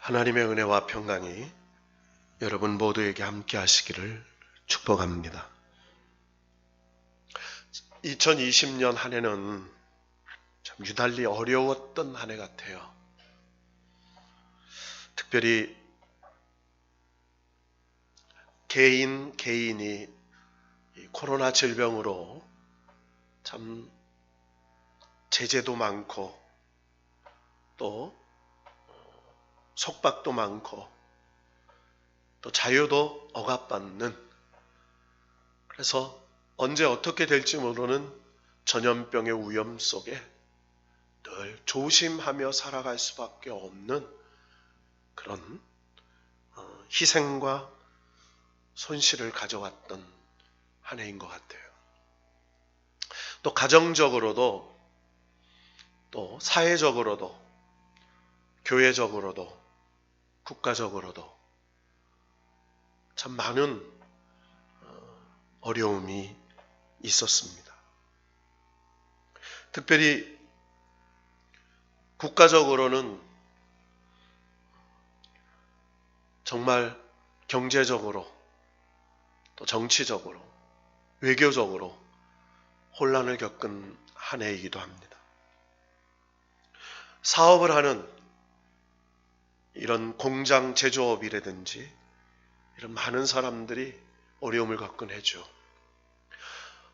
하나님의 은혜와 평강이 여러분 모두에게 함께 하시기를 축복합니다. 2020년 한 해는 참 유달리 어려웠던 한 해 같아요. 특별히 개인이 코로나 질병으로 참 제재도 많고 또 속박도 많고 또 자유도 억압받는, 그래서 언제 어떻게 될지 모르는 전염병의 위험 속에 늘 조심하며 살아갈 수밖에 없는 그런 희생과 손실을 가져왔던 한 해인 것 같아요. 또 가정적으로도 또 사회적으로도 교회적으로도 국가적으로도 참 많은 어려움이 있었습니다. 특별히 국가적으로는 정말 경제적으로 또 정치적으로 외교적으로 혼란을 겪은 한 해이기도 합니다. 사업을 하는 이런 공장 제조업이라든지 이런 많은 사람들이 어려움을 겪은 해죠.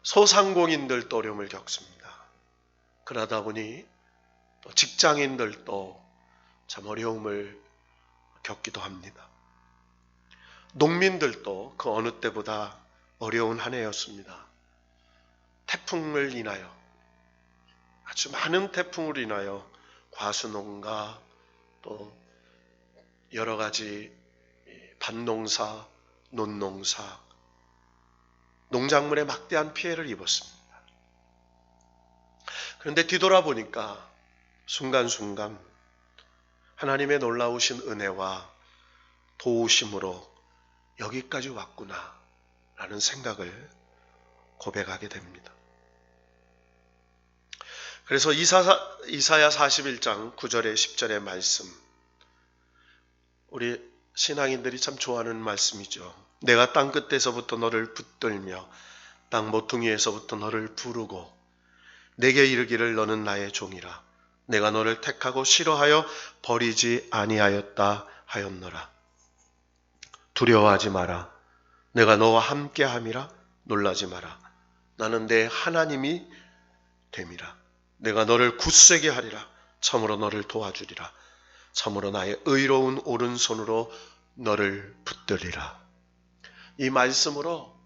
소상공인들도 어려움을 겪습니다. 그러다 보니 또 직장인들도 참 어려움을 겪기도 합니다. 농민들도 그 어느 때보다 어려운 한 해였습니다. 태풍을 인하여, 아주 많은 태풍을 인하여 과수농가 또 여러 가지 밭농사, 논농사, 농작물에 막대한 피해를 입었습니다. 그런데 뒤돌아보니까 순간순간 하나님의 놀라우신 은혜와 도우심으로 여기까지 왔구나 라는 생각을 고백하게 됩니다. 그래서 이사야 41장 9절에 10절의 말씀, 우리 신앙인들이 참 좋아하는 말씀이죠. 내가 땅 끝에서부터 너를 붙들며 땅 모퉁이에서부터 너를 부르고 내게 이르기를 너는 나의 종이라. 내가 너를 택하고 싫어하여 버리지 아니하였다 하였노라. 두려워하지 마라. 내가 너와 함께함이라. 놀라지 마라. 나는 내 하나님이 됨이라. 내가 너를 굳세게 하리라. 참으로 너를 도와주리라. 참으로 나의 의로운 오른손으로 너를 붙들리라. 이 말씀으로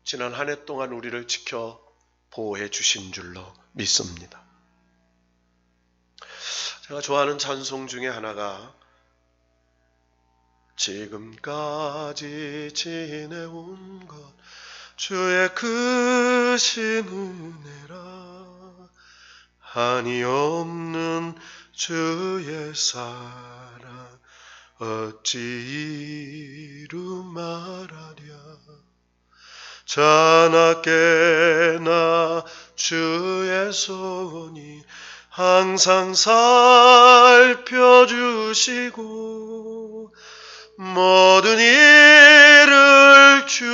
지난 한 해 동안 우리를 지켜 보호해 주신 줄로 믿습니다. 제가 좋아하는 찬송 중에 하나가 지금까지 지내온 것 주의 크신 은혜라. 한이 없는 주의 사랑 어찌 이루 말하랴. 자나깨나 주의 손이 항상 살펴주시고 모든 일을 주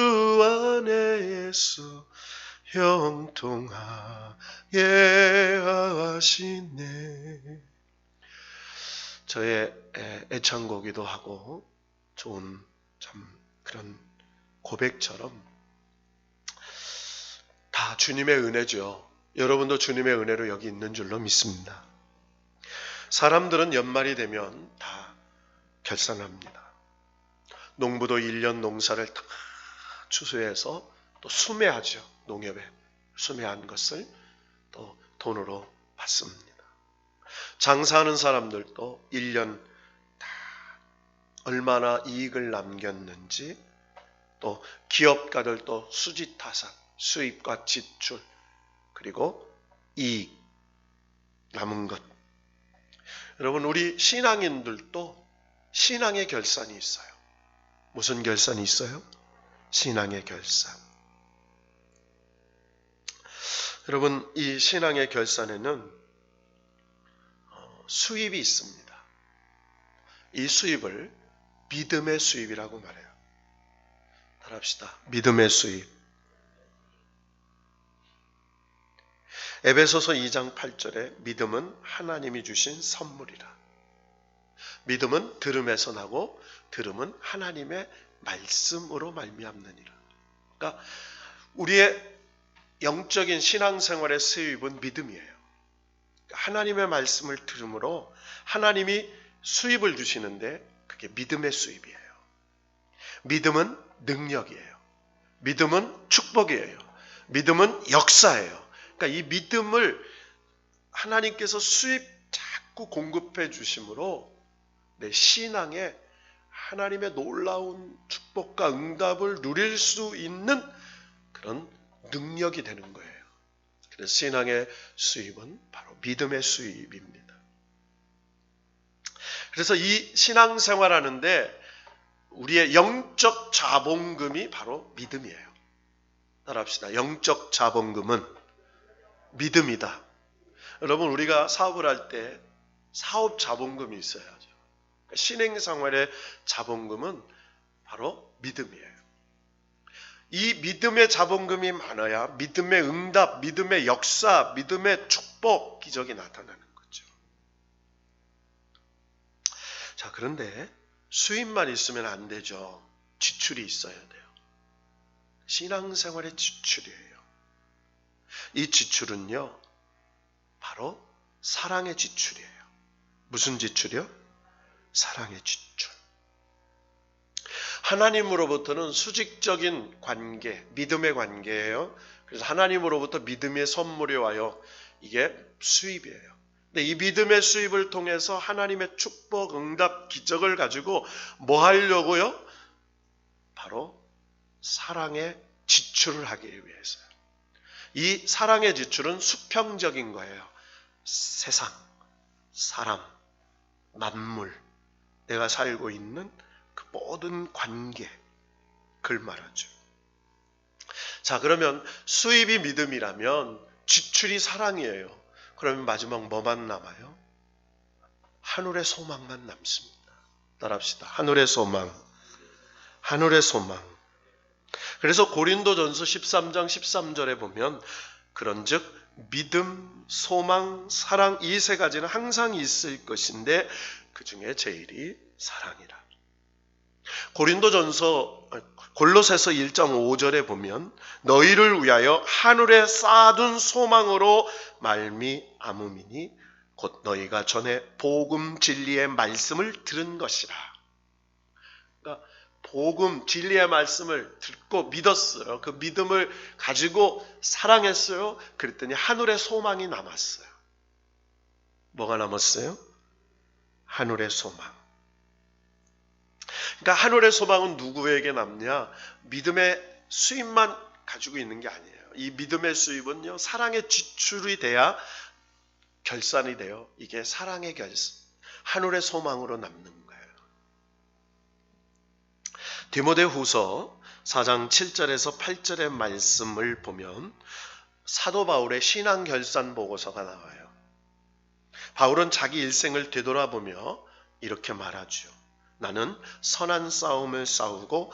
안에서 형통하게 하시네. 저의 애창곡이기도 하고 좋은 참 그런 고백처럼 다 주님의 은혜죠. 여러분도 주님의 은혜로 여기 있는 줄로 믿습니다. 사람들은 연말이 되면 다 결산합니다. 농부도 1년 농사를 다 추수해서 또 수매하죠. 농협에 수매한 것을 또 돈으로 받습니다. 장사하는 사람들도 1년 다 얼마나 이익을 남겼는지, 또 기업가들도 수지타산, 수입과 지출, 그리고 이익, 남은 것. 여러분, 우리 신앙인들도 신앙의 결산이 있어요. 무슨 결산이 있어요? 신앙의 결산. 여러분, 이 신앙의 결산에는 수입이 있습니다. 이 수입을 믿음의 수입이라고 말해요. 따라합시다. 믿음의 수입. 에베소서 2장 8절에 믿음은 하나님이 주신 선물이라. 믿음은 들음에서 나고 들음은 하나님의 말씀으로 말미암느니라. 그러니까 우리의 영적인 신앙생활의 수입은 믿음이에요. 하나님의 말씀을 들음으로 하나님이 수입을 주시는데 그게 믿음의 수입이에요. 믿음은 능력이에요. 믿음은 축복이에요. 믿음은 역사예요. 그러니까 이 믿음을 하나님께서 수입 자꾸 공급해 주심으로 내 신앙에 하나님의 놀라운 축복과 응답을 누릴 수 있는 그런 능력이 되는 거예요. 그래서 신앙의 수입은 바로 믿음의 수입입니다. 그래서 이 신앙생활하는데 우리의 영적 자본금이 바로 믿음이에요. 따라합시다. 영적 자본금은 믿음이다. 여러분, 우리가 사업을 할 때 사업 자본금이 있어야죠. 신앙생활의 자본금은 바로 믿음이에요. 이 믿음의 자본금이 많아야 믿음의 응답, 믿음의 역사, 믿음의 축복, 기적이 나타나는 거죠. 자, 그런데 수입만 있으면 안 되죠. 지출이 있어야 돼요. 신앙생활의 지출이에요. 이 지출은요, 바로 사랑의 지출이에요. 무슨 지출이요? 사랑의 지출. 하나님으로부터는 수직적인 관계, 믿음의 관계예요. 그래서 하나님으로부터 믿음의 선물이 와요. 이게 수입이에요. 근데 이 믿음의 수입을 통해서 하나님의 축복, 응답, 기적을 가지고 뭐 하려고요? 바로 사랑의 지출을 하기 위해서요. 이 사랑의 지출은 수평적인 거예요. 세상, 사람, 만물, 내가 살고 있는 그 모든 관계, 그걸 말하죠. 자, 그러면 수입이 믿음이라면 지출이 사랑이에요. 그러면 마지막 뭐만 남아요? 하늘의 소망만 남습니다. 따라합시다. 하늘의 소망. 하늘의 소망. 그래서 고린도전서 13장 13절에 보면 그런즉 믿음, 소망, 사랑 이 세 가지는 항상 있을 것인데 그 중에 제일이 사랑이라. 골로새서 1장 5절에 보면 너희를 위하여 하늘에 쌓아둔 소망으로 말미암음이니 곧 너희가 전에 복음 진리의 말씀을 들은 것이라. 그러니까 복음 진리의 말씀을 듣고 믿었어요. 그 믿음을 가지고 사랑했어요. 그랬더니 하늘의 소망이 남았어요. 뭐가 남았어요? 하늘의 소망. 그러니까 하늘의 소망은 누구에게 남냐? 믿음의 수입만 가지고 있는 게 아니에요. 이 믿음의 수입은요, 사랑의 지출이 돼야 결산이 돼요. 이게 사랑의 결산, 하늘의 소망으로 남는 거예요. 디모데후서 4장 7절에서 8절의 말씀을 보면 사도 바울의 신앙 결산 보고서가 나와요. 바울은 자기 일생을 되돌아보며 이렇게 말하죠. 나는 선한 싸움을 싸우고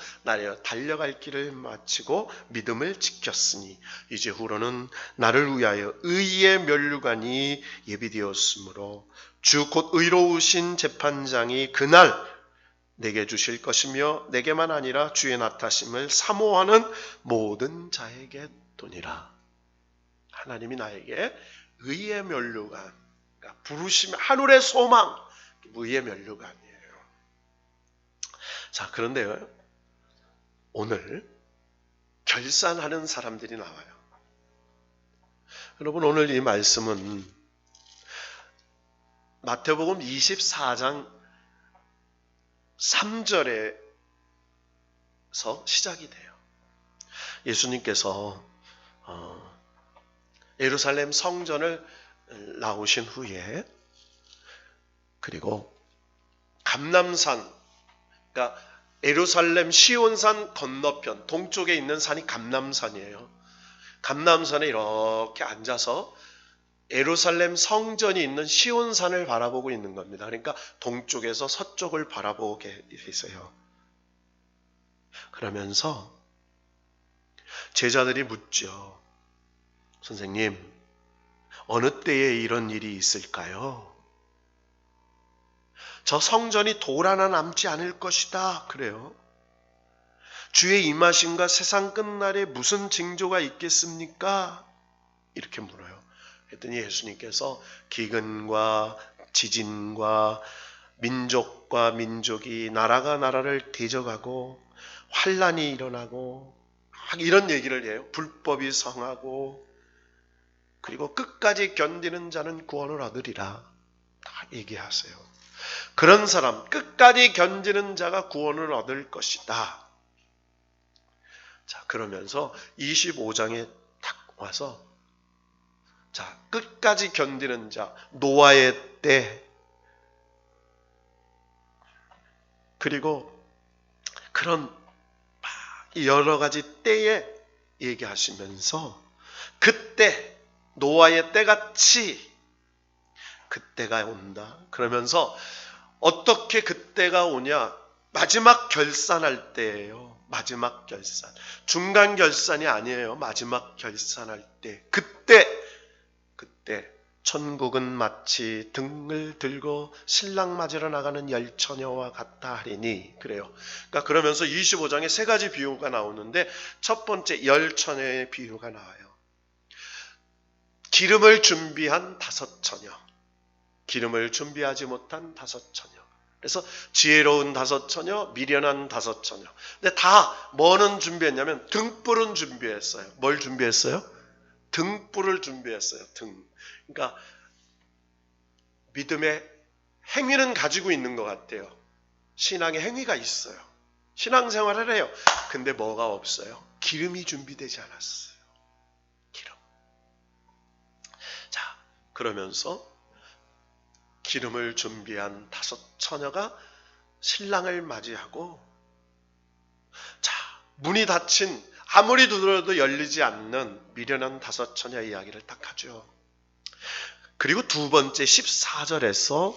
달려갈 길을 마치고 믿음을 지켰으니 이제후로는 나를 위하여 의의 면류관이 예비되었으므로 주 곧 의로우신 재판장이 그날 내게 주실 것이며 내게만 아니라 주의 나타심을 사모하는 모든 자에게 도니라. 하나님이 나에게 의의 면류관, 그러니까 부르심, 하늘의 소망, 의의 면류관이에요. 자, 그런데요, 오늘 결산하는 사람들이 나와요. 여러분, 오늘 이 말씀은 마태복음 24장 3절에서 시작이 돼요. 예수님께서 예루살렘 성전을 나오신 후에 그리고 감람산, 그러니까 예루살렘 시온산 건너편 동쪽에 있는 산이 감람산이에요. 감람산에 이렇게 앉아서 예루살렘 성전이 있는 시온산을 바라보고 있는 겁니다. 그러니까 동쪽에서 서쪽을 바라보게 되세요. 그러면서 제자들이 묻죠. 선생님, 어느 때에 이런 일이 있을까요? 저 성전이 돌 하나 남지 않을 것이다. 그래요. 주의 임하심과 세상 끝날에 무슨 징조가 있겠습니까? 이렇게 물어요. 그랬더니 예수님께서 기근과 지진과 민족과 민족이 나라가 나라를 대적하고 환란이 일어나고 막 이런 얘기를 해요. 불법이 성하고 그리고 끝까지 견디는 자는 구원을 얻으리라. 다 얘기하세요. 그런 사람, 끝까지 견디는 자가 구원을 얻을 것이다. 자, 그러면서 25장에 딱 와서 자, 끝까지 견디는 자, 노아의 때, 그리고 그런 여러 가지 때에 얘기하시면서 그때, 노아의 때같이 그때가 온다. 그러면서 어떻게 그때가 오냐? 마지막 결산할 때예요. 마지막 결산. 중간 결산이 아니에요. 마지막 결산할 때. 그때 천국은 마치 등을 들고 신랑 맞으러 나가는 열처녀와 같다 하리니 그래요. 그러니까 그러면서 25장에 세 가지 비유가 나오는데 첫 번째 열처녀의 비유가 나와요. 기름을 준비한 다섯 처녀, 기름을 준비하지 못한 다섯 처녀. 그래서 지혜로운 다섯 처녀, 미련한 다섯 처녀. 근데 다 뭐는 준비했냐면 등불은 준비했어요. 뭘 준비했어요? 등불을 준비했어요. 등. 그러니까 믿음의 행위는 가지고 있는 것 같아요. 신앙의 행위가 있어요. 신앙생활을 해요. 근데 뭐가 없어요? 기름이 준비되지 않았어요. 기름. 자, 그러면서 기름을 준비한 다섯 처녀가 신랑을 맞이하고 자, 문이 닫힌 아무리 두드려도 열리지 않는 미련한 다섯 처녀 이야기를 딱 하죠. 그리고 두 번째 14절에서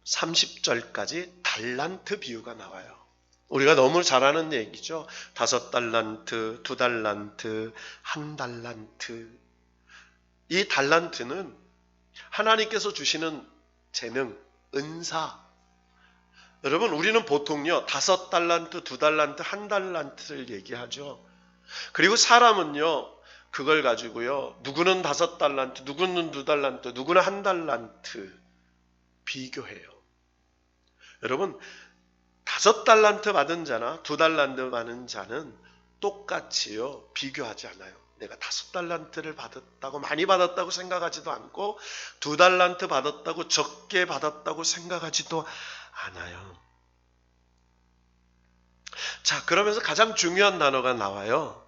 30절까지 달란트 비유가 나와요. 우리가 너무 잘 아는 얘기죠. 5달란트, 2달란트, 1달란트. 이 달란트는 하나님께서 주시는 재능, 은사. 여러분, 우리는 보통요 5달란트, 2달란트, 1달란트를 얘기하죠. 그리고 사람은요 그걸 가지고요 누구는 5달란트, 누구는 2달란트, 누구는 1달란트 비교해요. 여러분, 5달란트 받은 자나 2달란트 받은 자는 똑같이요 비교하지 않아요. 내가 5달란트를 받았다고 많이 받았다고 생각하지도 않고 2달란트 받았다고 적게 받았다고 생각하지도 않아요. 자, 그러면서 가장 중요한 단어가 나와요.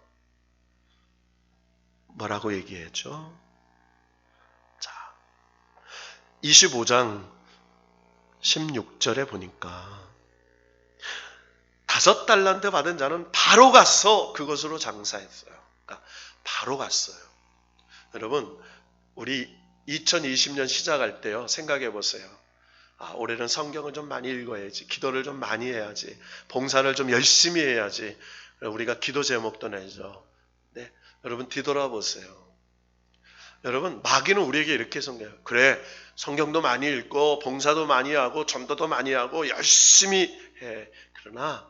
뭐라고 얘기했죠? 자, 25장 16절에 보니까 5달란트 받은 자는 바로 가서 그것으로 장사했어요. 그러니까 바로 갔어요. 여러분, 우리 2020년 시작할 때요 생각해 보세요. 올해는 성경을 좀 많이 읽어야지, 기도를 좀 많이 해야지, 봉사를 좀 열심히 해야지. 우리가 기도 제목도 내죠. 네, 여러분 뒤돌아보세요. 여러분, 마귀는 우리에게 이렇게 성경해요. 그래, 성경도 많이 읽고 봉사도 많이 하고 전도도 많이 하고 열심히 해. 그러나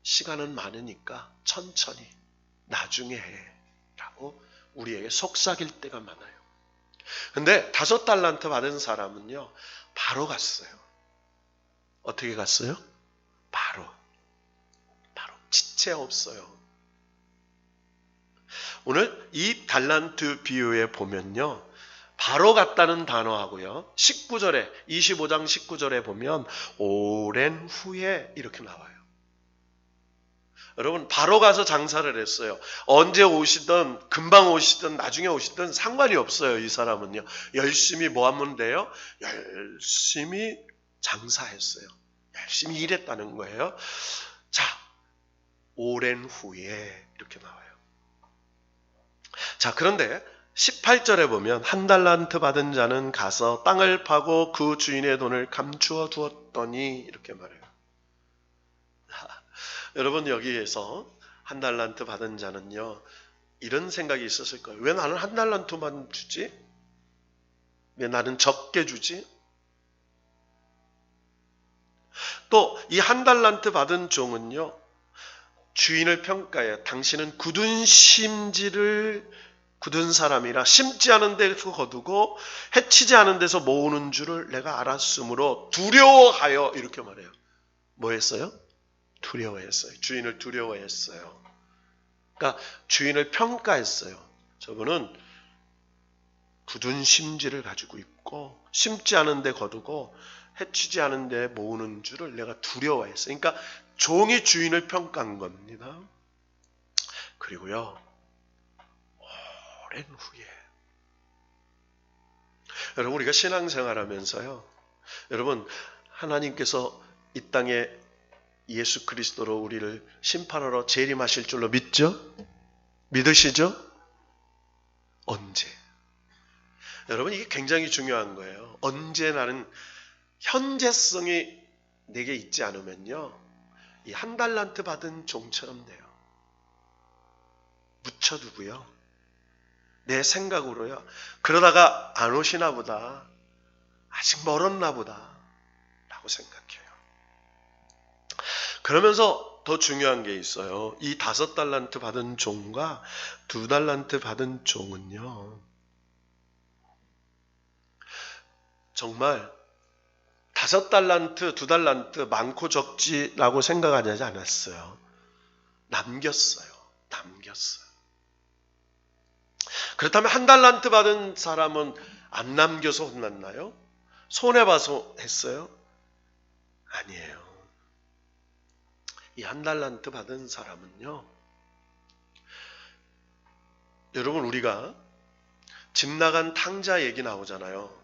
시간은 많으니까 천천히 나중에 해 라고 우리에게 속삭일 때가 많아요. 근데 5달란트 받은 사람은요 바로 갔어요. 어떻게 갔어요? 바로 지체 없어요. 오늘 이 달란트 비유에 보면요 바로 갔다는 단어하고요 19절에 25장 19절에 보면 오랜 후에 이렇게 나와요. 여러분, 바로 가서 장사를 했어요. 언제 오시든 금방 오시든 나중에 오시든 상관이 없어요. 이 사람은요 열심히 뭐 하면 돼요? 열심히 장사했어요. 열심히 일했다는 거예요. 자, 오랜 후에 이렇게 나와요. 자, 그런데 18절에 보면 한 달란트 받은 자는 가서 땅을 파고 그 주인의 돈을 감추어 두었더니 이렇게 말해요. 여러분 여기에서 한 달란트 받은 자는요, 이런 생각이 있었을 거예요. 왜 나는 한 달란트만 주지? 왜 나는 적게 주지? 또 이 한 달란트 받은 종은요, 주인을 평가해. 당신은 굳은 심지를 굳은 사람이라 심지 않은 데서 거두고 해치지 않은 데서 모으는 줄을 내가 알았으므로 두려워하여, 이렇게 말해요. 뭐 했어요? 두려워했어요. 주인을 두려워했어요. 그러니까 주인을 평가했어요. 저분은 굳은 심지를 가지고 있고 심지 않은 데 거두고 해치지 않은 데 모으는 줄을 내가 두려워했어요. 그러니까 종이 주인을 평가한 겁니다. 그리고요, 오랜 후에 여러분, 우리가 신앙생활 하면서요, 여러분, 하나님께서 이 땅에 예수 그리스도로 우리를 심판하러 재림하실 줄로 믿죠? 믿으시죠? 언제? 여러분, 이게 굉장히 중요한 거예요. 언제? 나는 현재성이 내게 있지 않으면요, 이 한 달란트 받은 종처럼 돼요. 묻혀두고요, 내 생각으로요, 그러다가 안 오시나 보다, 아직 멀었나 보다 라고 생각해요. 그러면서 더 중요한 게 있어요. 이 5달란트 받은 종과 2달란트 받은 종은요, 정말 5달란트, 2달란트 많고 적지라고 생각하지 않았어요. 남겼어요. 그렇다면 1달란트 받은 사람은 안 남겨서 혼났나요? 손해봐서 했어요? 아니에요. 이 1달란트 받은 사람은요, 여러분, 우리가 집 나간 탕자 얘기 나오잖아요.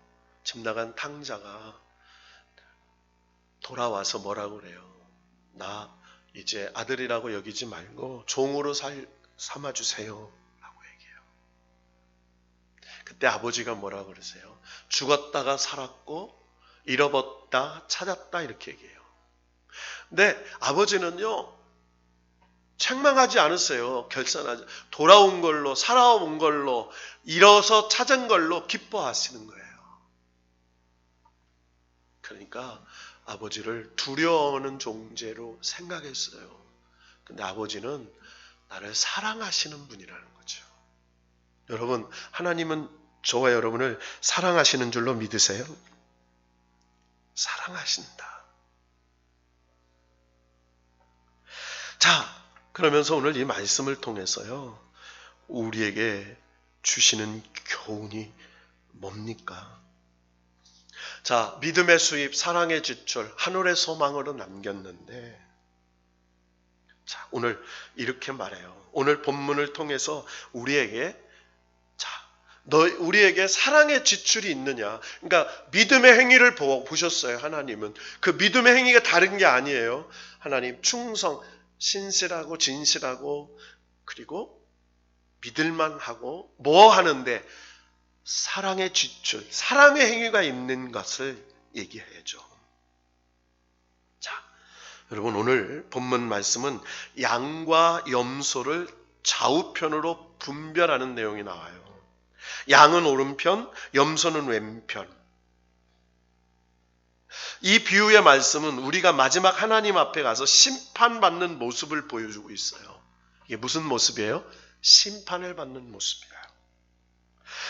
집 나간 탕자가 돌아와서 뭐라고 그래요? 나 이제 아들이라고 여기지 말고 종으로 삼아주세요 라고 얘기해요. 그때 아버지가 뭐라고 그러세요? 죽었다가 살았고 잃어버렸다 찾았다, 이렇게 얘기해요. 근데 아버지는요, 책망하지 않으세요. 결산하지. 돌아온 걸로, 살아온 걸로, 잃어서 찾은 걸로 기뻐하시는 거예요. 그러니까 아버지를 두려워하는 존재로 생각했어요. 근데 아버지는 나를 사랑하시는 분이라는 거죠. 여러분, 하나님은 저와 여러분을 사랑하시는 줄로 믿으세요? 사랑하신다. 자, 그러면서 오늘 이 말씀을 통해서요, 우리에게 주시는 교훈이 뭡니까? 자, 믿음의 수입, 사랑의 지출, 하늘의 소망으로 남겼는데, 자, 오늘 이렇게 말해요. 오늘 본문을 통해서 우리에게, 자, 우리에게 사랑의 지출이 있느냐? 그러니까 믿음의 행위를 보셨어요. 하나님은 그 믿음의 행위가 다른 게 아니에요. 하나님 충성, 신실하고 진실하고 그리고 믿을만 하고 뭐 하는데 사랑의 지출, 사랑의 행위가 있는 것을 얘기해야죠. 자, 여러분, 오늘 본문 말씀은 양과 염소를 좌우편으로 분별하는 내용이 나와요. 양은 오른편, 염소는 왼편. 이 비유의 말씀은 우리가 마지막 하나님 앞에 가서 심판받는 모습을 보여주고 있어요. 이게 무슨 모습이에요? 심판을 받는 모습이에요.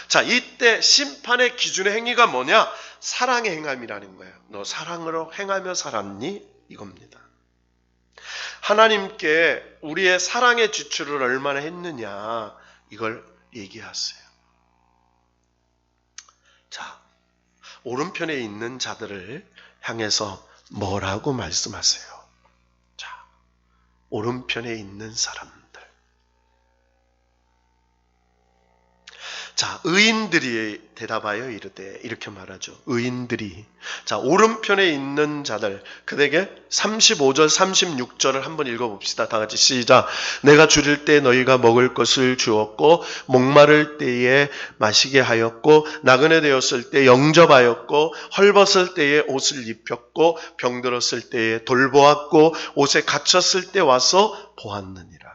자, 이때 심판의 기준의 행위가 뭐냐? 사랑의 행함이라는 거예요. 너 사랑으로 행하며 살았니? 이겁니다. 하나님께 우리의 사랑의 지출을 얼마나 했느냐, 이걸 얘기하세요. 자, 오른편에 있는 자들을 향해서 뭐라고 말씀하세요? 자, 오른편에 있는 사람들. 자, 의인들이 대답하여 이르되, 이렇게 말하죠. 의인들이. 자, 오른편에 있는 자들, 그에게 35절, 36절을 한번 읽어봅시다. 다 같이 시작. 내가 줄일 때 너희가 먹을 것을 주었고, 목마를 때에 마시게 하였고, 나그네 되었을 때 영접하였고, 헐벗을 때에 옷을 입혔고, 병들었을 때에 돌보았고, 옷에 갇혔을 때 와서 보았느니라.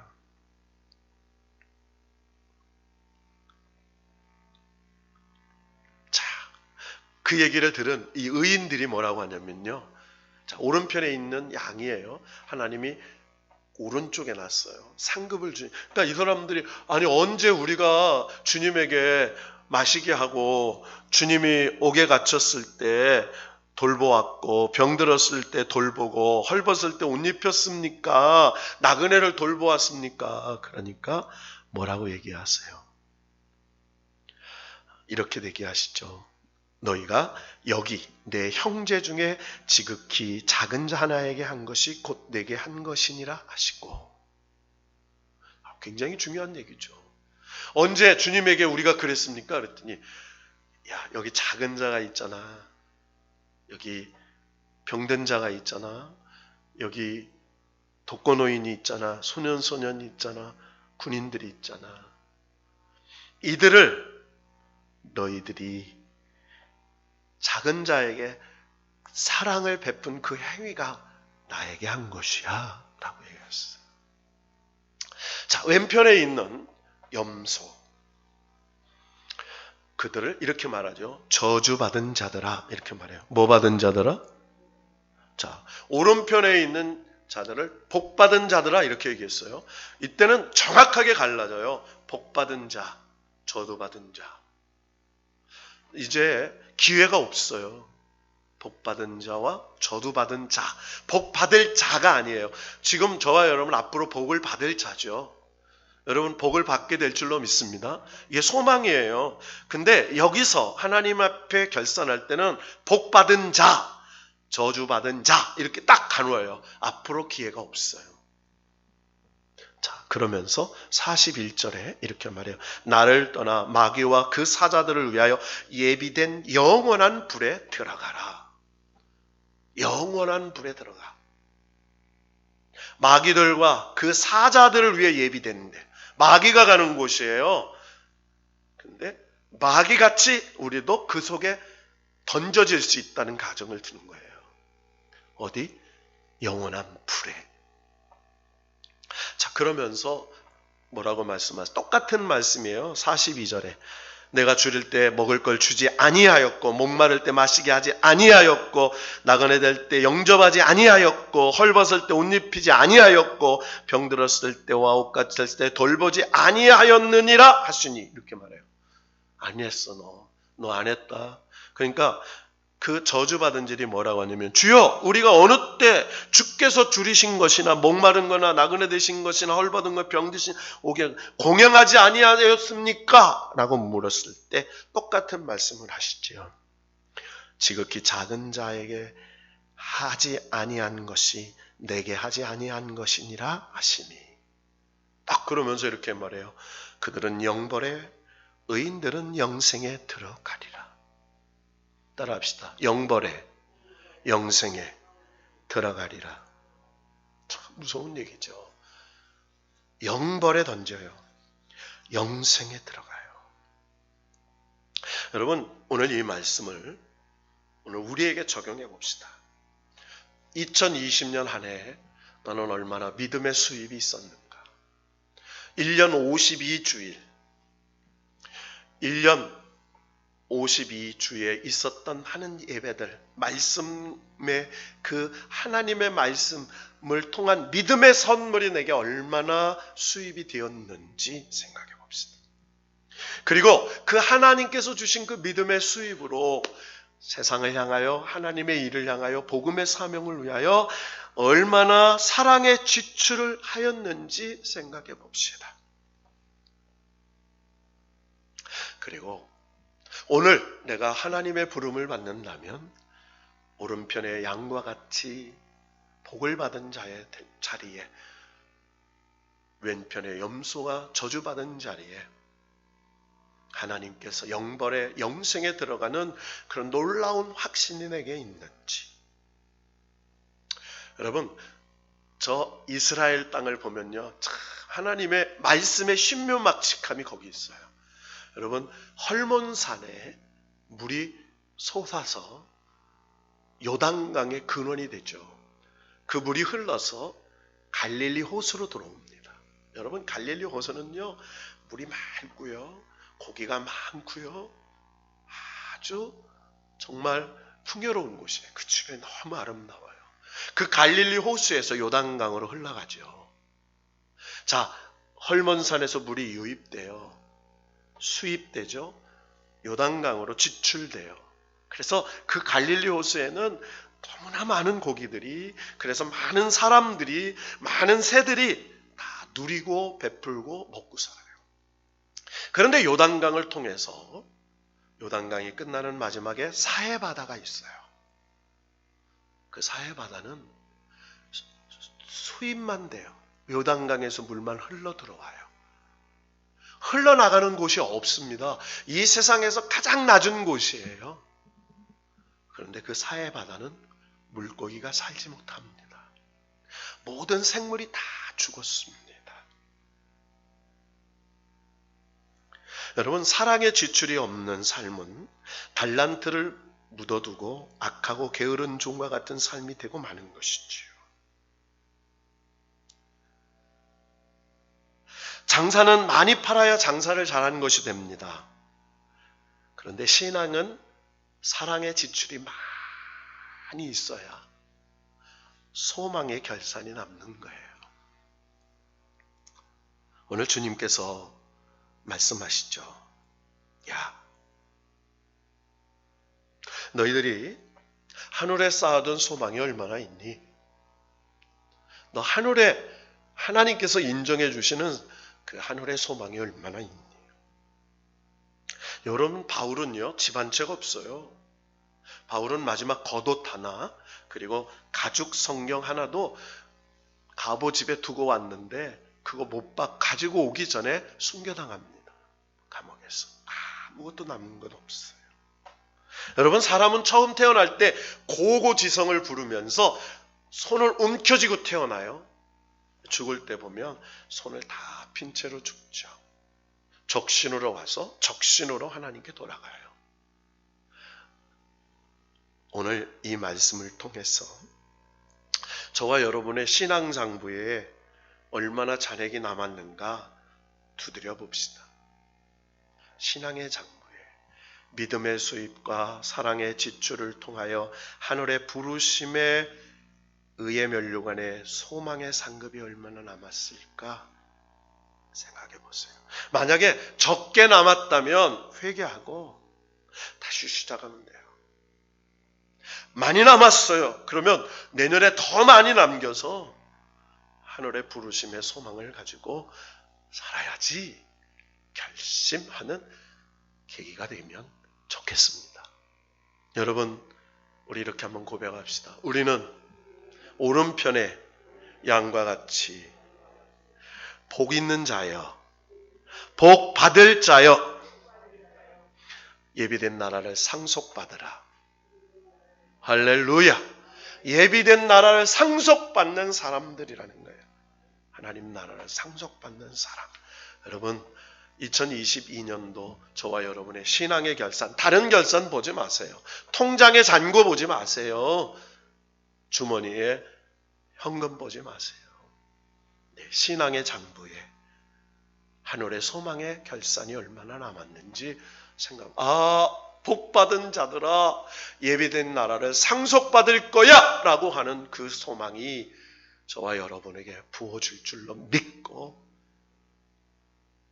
그 얘기를 들은 이 의인들이 뭐라고 하냐면요. 자, 오른편에 있는 양이에요. 하나님이 오른쪽에 놨어요. 상급을 그러니까 이 사람들이 아니 언제 우리가 주님에게 마시게 하고 주님이 옥에 갇혔을 때 돌보았고 병들었을 때 돌보고 헐벗을 때 옷 입혔습니까? 나그네를 돌보았습니까? 그러니까 뭐라고 얘기하세요? 이렇게 얘기하시죠. 너희가 여기 내 형제 중에 지극히 작은 자 하나에게 한 것이 곧 내게 한 것이니라 하시고. 굉장히 중요한 얘기죠. 언제 주님에게 우리가 그랬습니까? 그랬더니 야 여기 작은 자가 있잖아. 여기 병든 자가 있잖아. 여기 독거노인이 있잖아. 소년소년이 있잖아. 군인들이 있잖아. 이들을 너희들이 작은 자에게 사랑을 베푼 그 행위가 나에게 한 것이야 라고 얘기했어요. 자, 왼편에 있는 염소, 그들을 이렇게 말하죠. 저주받은 자들아 이렇게 말해요. 뭐 받은 자들아? 자, 오른편에 있는 자들을 복받은 자들아 이렇게 얘기했어요. 이때는 정확하게 갈라져요. 복받은 자, 저주받은 자. 이제 기회가 없어요. 복받은 자와 저주받은 자. 복받을 자가 아니에요. 지금 저와 여러분 앞으로 복을 받을 자죠. 여러분 복을 받게 될 줄로 믿습니다. 이게 소망이에요. 근데 여기서 하나님 앞에 결산할 때는 복받은 자, 저주받은 자 이렇게 딱 나누어요. 앞으로 기회가 없어요. 자, 그러면서 41절에 이렇게 말해요. 나를 떠나 마귀와 그 사자들을 위하여 예비된 영원한 불에 들어가라. 영원한 불에 들어가. 마귀들과 그 사자들을 위해 예비됐는데 마귀가 가는 곳이에요. 근데 마귀같이 우리도 그 속에 던져질 수 있다는 가정을 두는 거예요. 어디? 영원한 불에. 자, 그러면서 뭐라고 말씀하세요? 똑같은 말씀이에요. 42절에 내가 줄일 때 먹을 걸 주지 아니하였고 목마를 때 마시게 하지 아니하였고 나그네 될 때 영접하지 아니하였고 헐벗을 때 옷 입히지 아니하였고 병들었을 때와 옷 갇혔을 때 돌보지 아니하였느니라 하시니 이렇게 말해요. 안 했어 너 안 했다. 그러니까 그 저주받은 질이 뭐라고 하냐면 주여 우리가 어느 때 주께서 줄이신 것이나 목마른 거나 나그네 되신 것이나 헐벗은 것 병드신 오게 공양하지 아니하였습니까? 라고 물었을 때 똑같은 말씀을 하시지요. 지극히 작은 자에게 하지 아니한 것이 내게 하지 아니한 것이니라 하시니. 딱 그러면서 이렇게 말해요. 그들은 영벌에 의인들은 영생에 들어가리라. 따라합시다. 영벌에 영생에 들어가리라. 참 무서운 얘기죠. 영벌에 던져요. 영생에 들어가요. 여러분 오늘 이 말씀을 오늘 우리에게 적용해 봅시다. 2020년 한 해 너는 얼마나 믿음의 수입이 있었는가? 1년 52주일 1년 52주에 있었던 하는 예배들, 말씀의 그 하나님의 말씀을 통한 믿음의 선물이 내게 얼마나 수입이 되었는지 생각해 봅시다. 그리고 그 하나님께서 주신 그 믿음의 수입으로 세상을 향하여 하나님의 일을 향하여 복음의 사명을 위하여 얼마나 사랑의 지출을 하였는지 생각해 봅시다. 그리고 오늘 내가 하나님의 부름을 받는다면 오른편의 양과 같이 복을 받은 자의 자리에 왼편의 염소가 저주받은 자리에 하나님께서 영벌의 영생에 들어가는 그런 놀라운 확신이 내게 있는지. 여러분, 저 이스라엘 땅을 보면요, 참 하나님의 말씀의 신묘막측함이 거기 있어요. 여러분, 헐몬산에 물이 솟아서 요단강의 근원이 되죠. 그 물이 흘러서 갈릴리 호수로 들어옵니다. 여러분, 갈릴리 호수는요, 물이 맑고요, 고기가 많고요, 아주 정말 풍요로운 곳이에요. 그 주변이 너무 아름다워요. 그 갈릴리 호수에서 요단강으로 흘러가죠. 자, 헐몬산에서 물이 유입돼요. 수입되죠. 요단강으로 지출돼요. 그래서 그 갈릴리 호수에는 너무나 많은 고기들이, 그래서 많은 사람들이, 많은 새들이 다 누리고 베풀고 먹고 살아요. 그런데 요단강을 통해서, 요단강이 끝나는 마지막에 사해바다가 있어요. 그 사해바다는 수입만 돼요. 요단강에서 물만 흘러 들어와요. 흘러나가는 곳이 없습니다. 이 세상에서 가장 낮은 곳이에요. 그런데 그 사해바다는 물고기가 살지 못합니다. 모든 생물이 다 죽었습니다. 여러분, 사랑의 지출이 없는 삶은 달란트를 묻어두고 악하고 게으른 종과 같은 삶이 되고 마는 것이지요. 장사는 많이 팔아야 장사를 잘하는 것이 됩니다. 그런데 신앙은 사랑의 지출이 많이 있어야 소망의 결산이 남는 거예요. 오늘 주님께서 말씀하시죠. 야, 너희들이 하늘에 쌓아둔 소망이 얼마나 있니? 너 하늘에 하나님께서 인정해 주시는 그 하늘의 소망이 얼마나 있니? 여러분, 바울은요, 집 한 채가 없어요. 바울은 마지막 겉옷 하나, 그리고 가죽 성경 하나도 가보 집에 두고 왔는데 그거 못 가지고 오기 전에 숨겨당합니다. 감옥에서. 아무것도 남는 것 없어요. 여러분, 사람은 처음 태어날 때 고고지성을 부르면서 손을 움켜쥐고 태어나요. 죽을 때 보면 손을 다 핀 채로 죽죠. 적신으로 와서 적신으로 하나님께 돌아가요. 오늘 이 말씀을 통해서 저와 여러분의 신앙 장부에 얼마나 잔액이 남았는가 두드려 봅시다. 신앙의 장부에 믿음의 수입과 사랑의 지출을 통하여 하늘의 부르심에 의의 면류관에 소망의 상급이 얼마나 남았을까 생각해 보세요. 만약에 적게 남았다면 회개하고 다시 시작하면 돼요. 많이 남았어요. 그러면 내년에 더 많이 남겨서 하늘의 부르심의 소망을 가지고 살아야지 결심하는 계기가 되면 좋겠습니다. 여러분, 우리 이렇게 한번 고백합시다. 우리는 오른편에 양과 같이 복 있는 자여, 복 받을 자여, 예비된 나라를 상속받으라. 할렐루야. 예비된 나라를 상속받는 사람들이라는 거예요. 하나님 나라를 상속받는 사람. 여러분, 2022년도 저와 여러분의 신앙의 결산, 다른 결산 보지 마세요. 통장의 잔고 보지 마세요. 주머니에 현금 보지 마세요. 신앙의 장부에 하늘의 소망의 결산이 얼마나 남았는지 복받은 자들아, 예비된 나라를 상속받을 거야 라고 하는 그 소망이 저와 여러분에게 부어질 줄로 믿고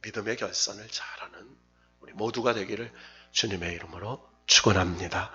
믿음의 결산을 잘하는 우리 모두가 되기를 주님의 이름으로 축원합니다.